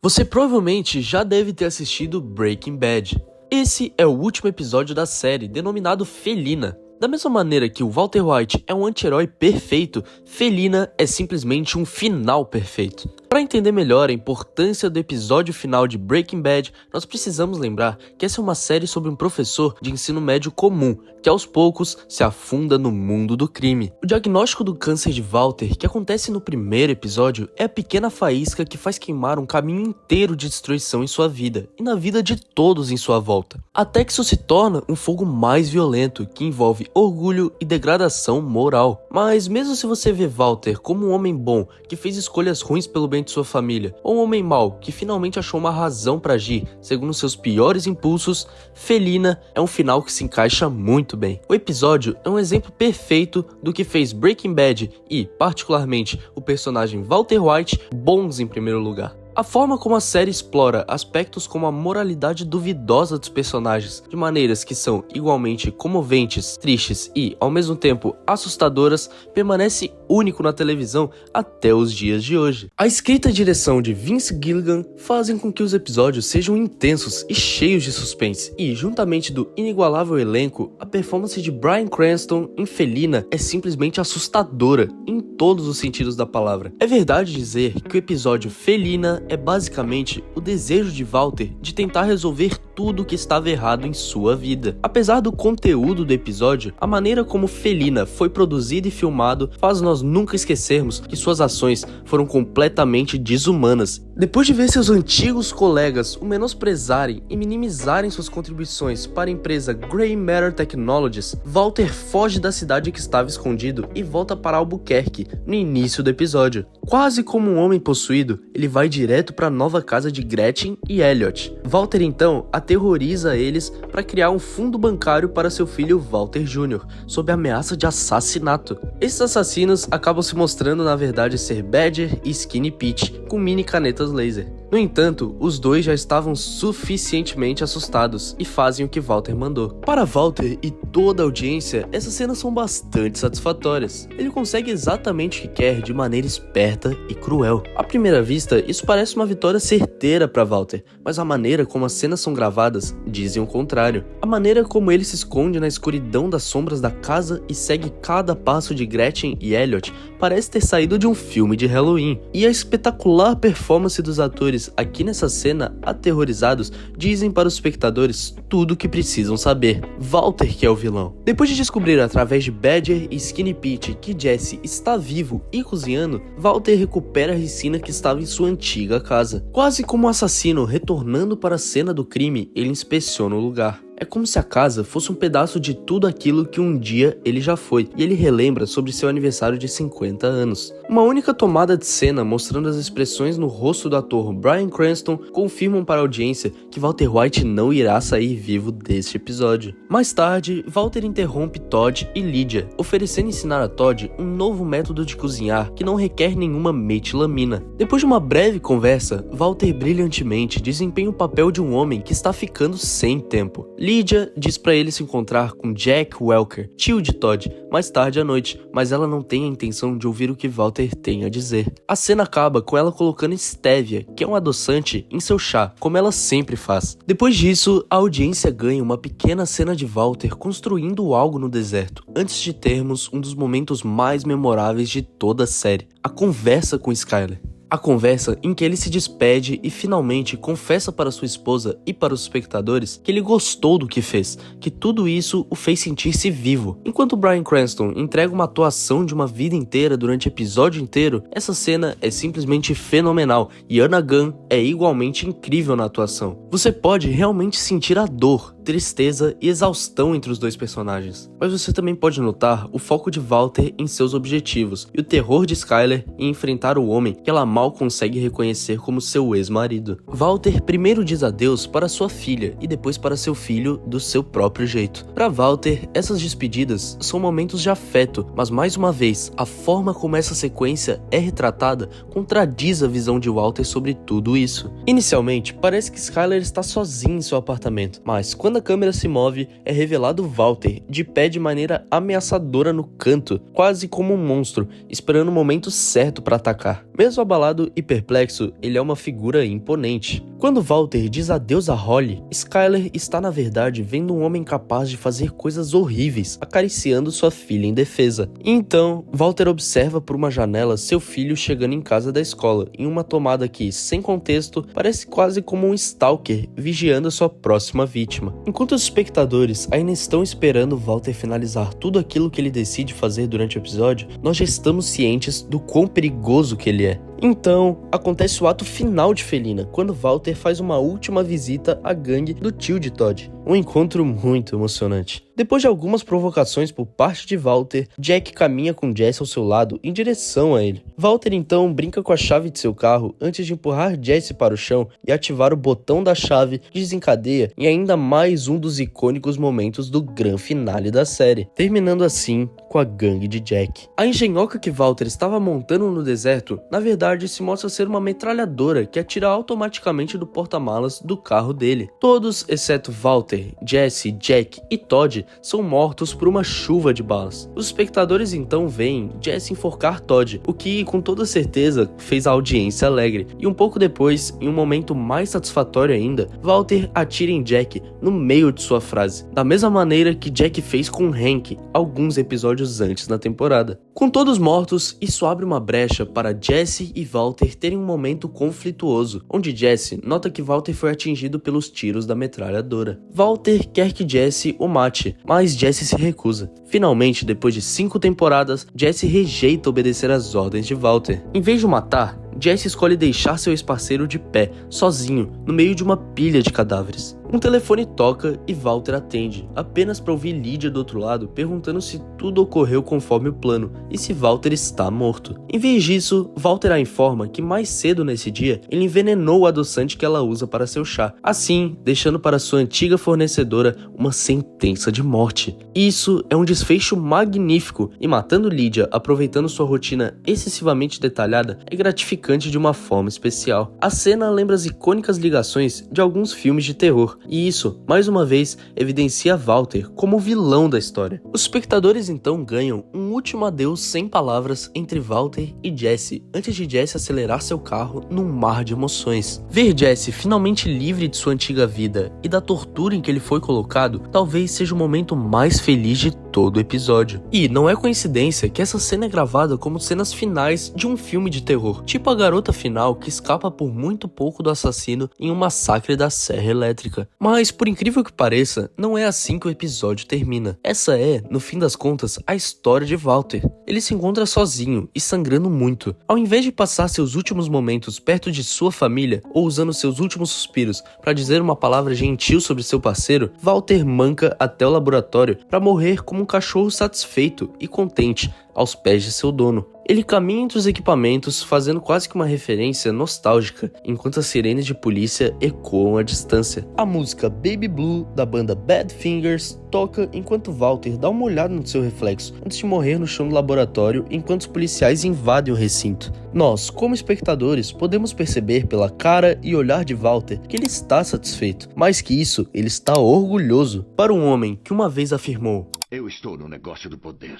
Você provavelmente já deve ter assistido Breaking Bad. Esse é o último episódio da série, denominado Felina. Da mesma maneira que o Walter White é um anti-herói perfeito, Felina é simplesmente um final perfeito. Para entender melhor a importância do episódio final de Breaking Bad, nós precisamos lembrar que essa é uma série sobre um professor de ensino médio comum, que aos poucos se afunda no mundo do crime. O diagnóstico do câncer de Walter, que acontece no primeiro episódio, é a pequena faísca que faz queimar um caminho inteiro de destruição em sua vida, e na vida de todos em sua volta. Até que isso se torna um fogo mais violento, que envolve orgulho e degradação moral. Mas mesmo se você vê Walter como um homem bom, que fez escolhas ruins pelo bem de sua família, ou um homem mau, que finalmente achou uma razão para agir, segundo seus piores impulsos, Felina é um final que se encaixa muito bem. O episódio é um exemplo perfeito do que fez Breaking Bad e, particularmente, o personagem Walter White bons em primeiro lugar. A forma como a série explora aspectos como a moralidade duvidosa dos personagens, de maneiras que são igualmente comoventes, tristes e, ao mesmo tempo, assustadoras, permanece único na televisão até os dias de hoje. A escrita e direção de Vince Gilligan fazem com que os episódios sejam intensos e cheios de suspense, e, juntamente do inigualável elenco, a performance de Bryan Cranston em Felina é simplesmente assustadora, em todos os sentidos da palavra. É verdade dizer que o episódio Felina é basicamente o desejo de Walter de tentar resolver tudo o que estava errado em sua vida. Apesar do conteúdo do episódio, a maneira como Felina foi produzido e filmado faz nós nunca esquecermos que suas ações foram completamente desumanas. Depois de ver seus antigos colegas o menosprezarem e minimizarem suas contribuições para a empresa Grey Matter Technologies, Walter foge da cidade que estava escondido e volta para Albuquerque no início do episódio. Quase como um homem possuído, ele vai direto para a nova casa de Gretchen e Elliot. Walter então aterroriza eles para criar um fundo bancário para seu filho Walter Jr., sob ameaça de assassinato. Esses assassinos acabam se mostrando na verdade ser Badger e Skinny Pete, com mini canetas laser. No entanto, os dois já estavam suficientemente assustados e fazem o que Walter mandou. Para Walter e toda a audiência, essas cenas são bastante satisfatórias. Ele consegue exatamente o que quer de maneira esperta e cruel. À primeira vista, isso parece uma vitória certeira para Walter, mas a maneira como as cenas são gravadas dizem o contrário. A maneira como ele se esconde na escuridão das sombras da casa e segue cada passo de Gretchen e Elliot parece ter saído de um filme de Halloween. E a espetacular performance dos atores aqui nessa cena, aterrorizados, dizem para os espectadores tudo o que precisam saber. Walter que é o vilão. Depois de descobrir através de Badger e Skinny Pete que Jesse está vivo e cozinhando, Walter recupera a ricina que estava em sua antiga casa. Quase como um assassino retornando para a cena do crime, ele inspeciona o lugar. É como se a casa fosse um pedaço de tudo aquilo que um dia ele já foi, e ele relembra sobre seu aniversário de 50 anos. Uma única tomada de cena mostrando as expressões no rosto do ator Bryan Cranston confirmam para a audiência que Walter White não irá sair vivo deste episódio. Mais tarde, Walter interrompe Todd e Lydia, oferecendo ensinar a Todd um novo método de cozinhar que não requer nenhuma metilamina. Depois de uma breve conversa, Walter brilhantemente desempenha o papel de um homem que está ficando sem tempo. Lydia diz para ele se encontrar com Jack Welker, tio de Todd, mais tarde à noite, mas ela não tem a intenção de ouvir o que Walter tem a dizer. A cena acaba com ela colocando stevia, que é um adoçante, em seu chá, como ela sempre faz. Depois disso, a audiência ganha uma pequena cena de Walter construindo algo no deserto, antes de termos um dos momentos mais memoráveis de toda a série, a conversa com Skyler. A conversa em que ele se despede e finalmente confessa para sua esposa e para os espectadores que ele gostou do que fez, que tudo isso o fez sentir-se vivo. Enquanto Bryan Cranston entrega uma atuação de uma vida inteira durante o episódio inteiro, essa cena é simplesmente fenomenal e Anna Gunn é igualmente incrível na atuação. Você pode realmente sentir a dor, tristeza e exaustão entre os dois personagens, mas você também pode notar o foco de Walter em seus objetivos e o terror de Skyler em enfrentar o homem que ela mal consegue reconhecer como seu ex-marido. Walter primeiro diz adeus para sua filha e depois para seu filho do seu próprio jeito. Para Walter, essas despedidas são momentos de afeto, mas mais uma vez, a forma como essa sequência é retratada contradiz a visão de Walter sobre tudo isso. Inicialmente, parece que Skyler está sozinho em seu apartamento, mas quando a câmera se move, é revelado Walter, de pé de maneira ameaçadora no canto, quase como um monstro, esperando o momento certo para atacar. Mesmo abalado e perplexo, ele é uma figura imponente. Quando Walter diz adeus a Holly, Skyler está na verdade vendo um homem capaz de fazer coisas horríveis, acariciando sua filha indefesa. Então, Walter observa por uma janela seu filho chegando em casa da escola, em uma tomada que, sem contexto, parece quase como um stalker vigiando sua próxima vítima. Enquanto os espectadores ainda estão esperando Walter finalizar tudo aquilo que ele decide fazer durante o episódio, nós já estamos cientes do quão perigoso que ele é. Então, acontece o ato final de Felina, quando Walter faz uma última visita à gangue do tio de Todd. Um encontro muito emocionante. Depois de algumas provocações por parte de Walter, Jack caminha com Jesse ao seu lado em direção a ele. Walter então brinca com a chave de seu carro antes de empurrar Jesse para o chão e ativar o botão da chave que desencadeia em ainda mais um dos icônicos momentos do grande finale da série, terminando assim com a gangue de Jack. A engenhoca que Walter estava montando no deserto, na verdade se mostra ser uma metralhadora que atira automaticamente do porta-malas do carro dele. Todos, exceto Walter, Jesse, Jack e Todd, são mortos por uma chuva de balas. Os espectadores então veem Jesse enforcar Todd, o que com toda certeza fez a audiência alegre. E um pouco depois, em um momento mais satisfatório ainda, Walter atira em Jack no meio de sua frase, da mesma maneira que Jack fez com Hank alguns episódios antes na temporada. Com todos mortos, isso abre uma brecha para Jesse e Walter terem um momento conflituoso, onde Jesse nota que Walter foi atingido pelos tiros da metralhadora. Walter quer que Jesse o mate, mas Jesse se recusa. Finalmente, depois de 5 temporadas, Jesse rejeita obedecer às ordens de Walter. Em vez de o matar, Jesse escolhe deixar seu ex-parceiro de pé, sozinho, no meio de uma pilha de cadáveres. Um telefone toca e Walter atende, apenas para ouvir Lydia do outro lado perguntando se tudo ocorreu conforme o plano e se Walter está morto. Em vez disso, Walter a informa que mais cedo nesse dia ele envenenou o adoçante que ela usa para seu chá, assim deixando para sua antiga fornecedora uma sentença de morte. Isso é um desfecho magnífico e matando Lydia aproveitando sua rotina excessivamente detalhada é gratificante de uma forma especial. A cena lembra as icônicas ligações de alguns filmes de terror, e isso, mais uma vez, evidencia Walter como o vilão da história. Os espectadores então ganham um último adeus sem palavras entre Walter e Jesse, antes de Jesse acelerar seu carro num mar de emoções. Ver Jesse finalmente livre de sua antiga vida e da tortura em que ele foi colocado, talvez seja o momento mais feliz de todo o episódio. E não é coincidência que essa cena é gravada como cenas finais de um filme de terror, tipo a garota final que escapa por muito pouco do assassino em um massacre da Serra Elétrica. Mas, por incrível que pareça, não é assim que o episódio termina. Essa é, no fim das contas, a história de Walter. Ele se encontra sozinho e sangrando muito. Ao invés de passar seus últimos momentos perto de sua família ou usando seus últimos suspiros para dizer uma palavra gentil sobre seu parceiro, Walter manca até o laboratório para morrer como um cachorro satisfeito e contente aos pés de seu dono. Ele caminha entre os equipamentos, fazendo quase que uma referência nostálgica, enquanto as sirenes de polícia ecoam à distância. A música Baby Blue, da banda Badfingers, toca enquanto Walter dá uma olhada no seu reflexo, antes de morrer no chão do laboratório, enquanto os policiais invadem o recinto. Nós, como espectadores, podemos perceber pela cara e olhar de Walter que ele está satisfeito. Mais que isso, ele está orgulhoso. Para um homem que uma vez afirmou: "Eu estou no negócio do poder."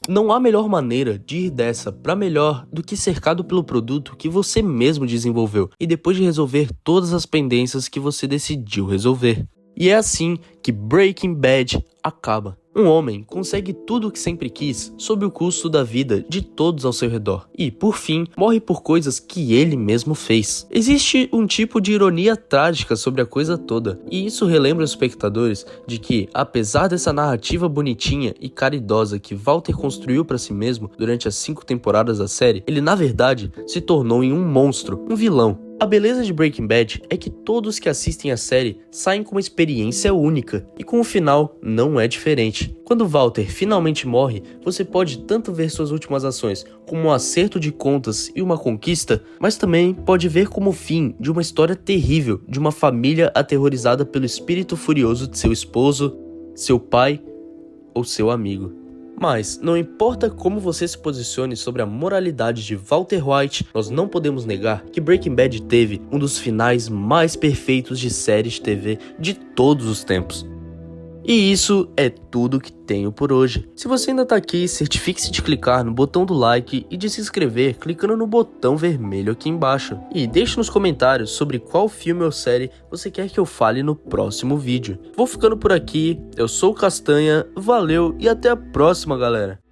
Não há melhor maneira de ir dessa pra melhor do que cercado pelo produto que você mesmo desenvolveu e depois de resolver todas as pendências que você decidiu resolver. E é assim que Breaking Bad acaba. Um homem consegue tudo o que sempre quis sob o custo da vida de todos ao seu redor. E, por fim, morre por coisas que ele mesmo fez. Existe um tipo de ironia trágica sobre a coisa toda. E isso relembra os espectadores de que, apesar dessa narrativa bonitinha e caridosa que Walter construiu para si mesmo durante as 5 temporadas da série, ele na verdade se tornou em um monstro, um vilão. A beleza de Breaking Bad é que todos que assistem a série saem com uma experiência única, e com o final não é diferente. Quando Walter finalmente morre, você pode tanto ver suas últimas ações como um acerto de contas e uma conquista, mas também pode ver como o fim de uma história terrível de uma família aterrorizada pelo espírito furioso de seu esposo, seu pai ou seu amigo. Mas, não importa como você se posicione sobre a moralidade de Walter White, nós não podemos negar que Breaking Bad teve um dos finais mais perfeitos de séries de TV de todos os tempos. E isso é tudo que tenho por hoje. Se você ainda tá aqui, certifique-se de clicar no botão do like e de se inscrever clicando no botão vermelho aqui embaixo. E deixe nos comentários sobre qual filme ou série você quer que eu fale no próximo vídeo. Vou ficando por aqui, eu sou o Castanha, valeu e até a próxima, galera!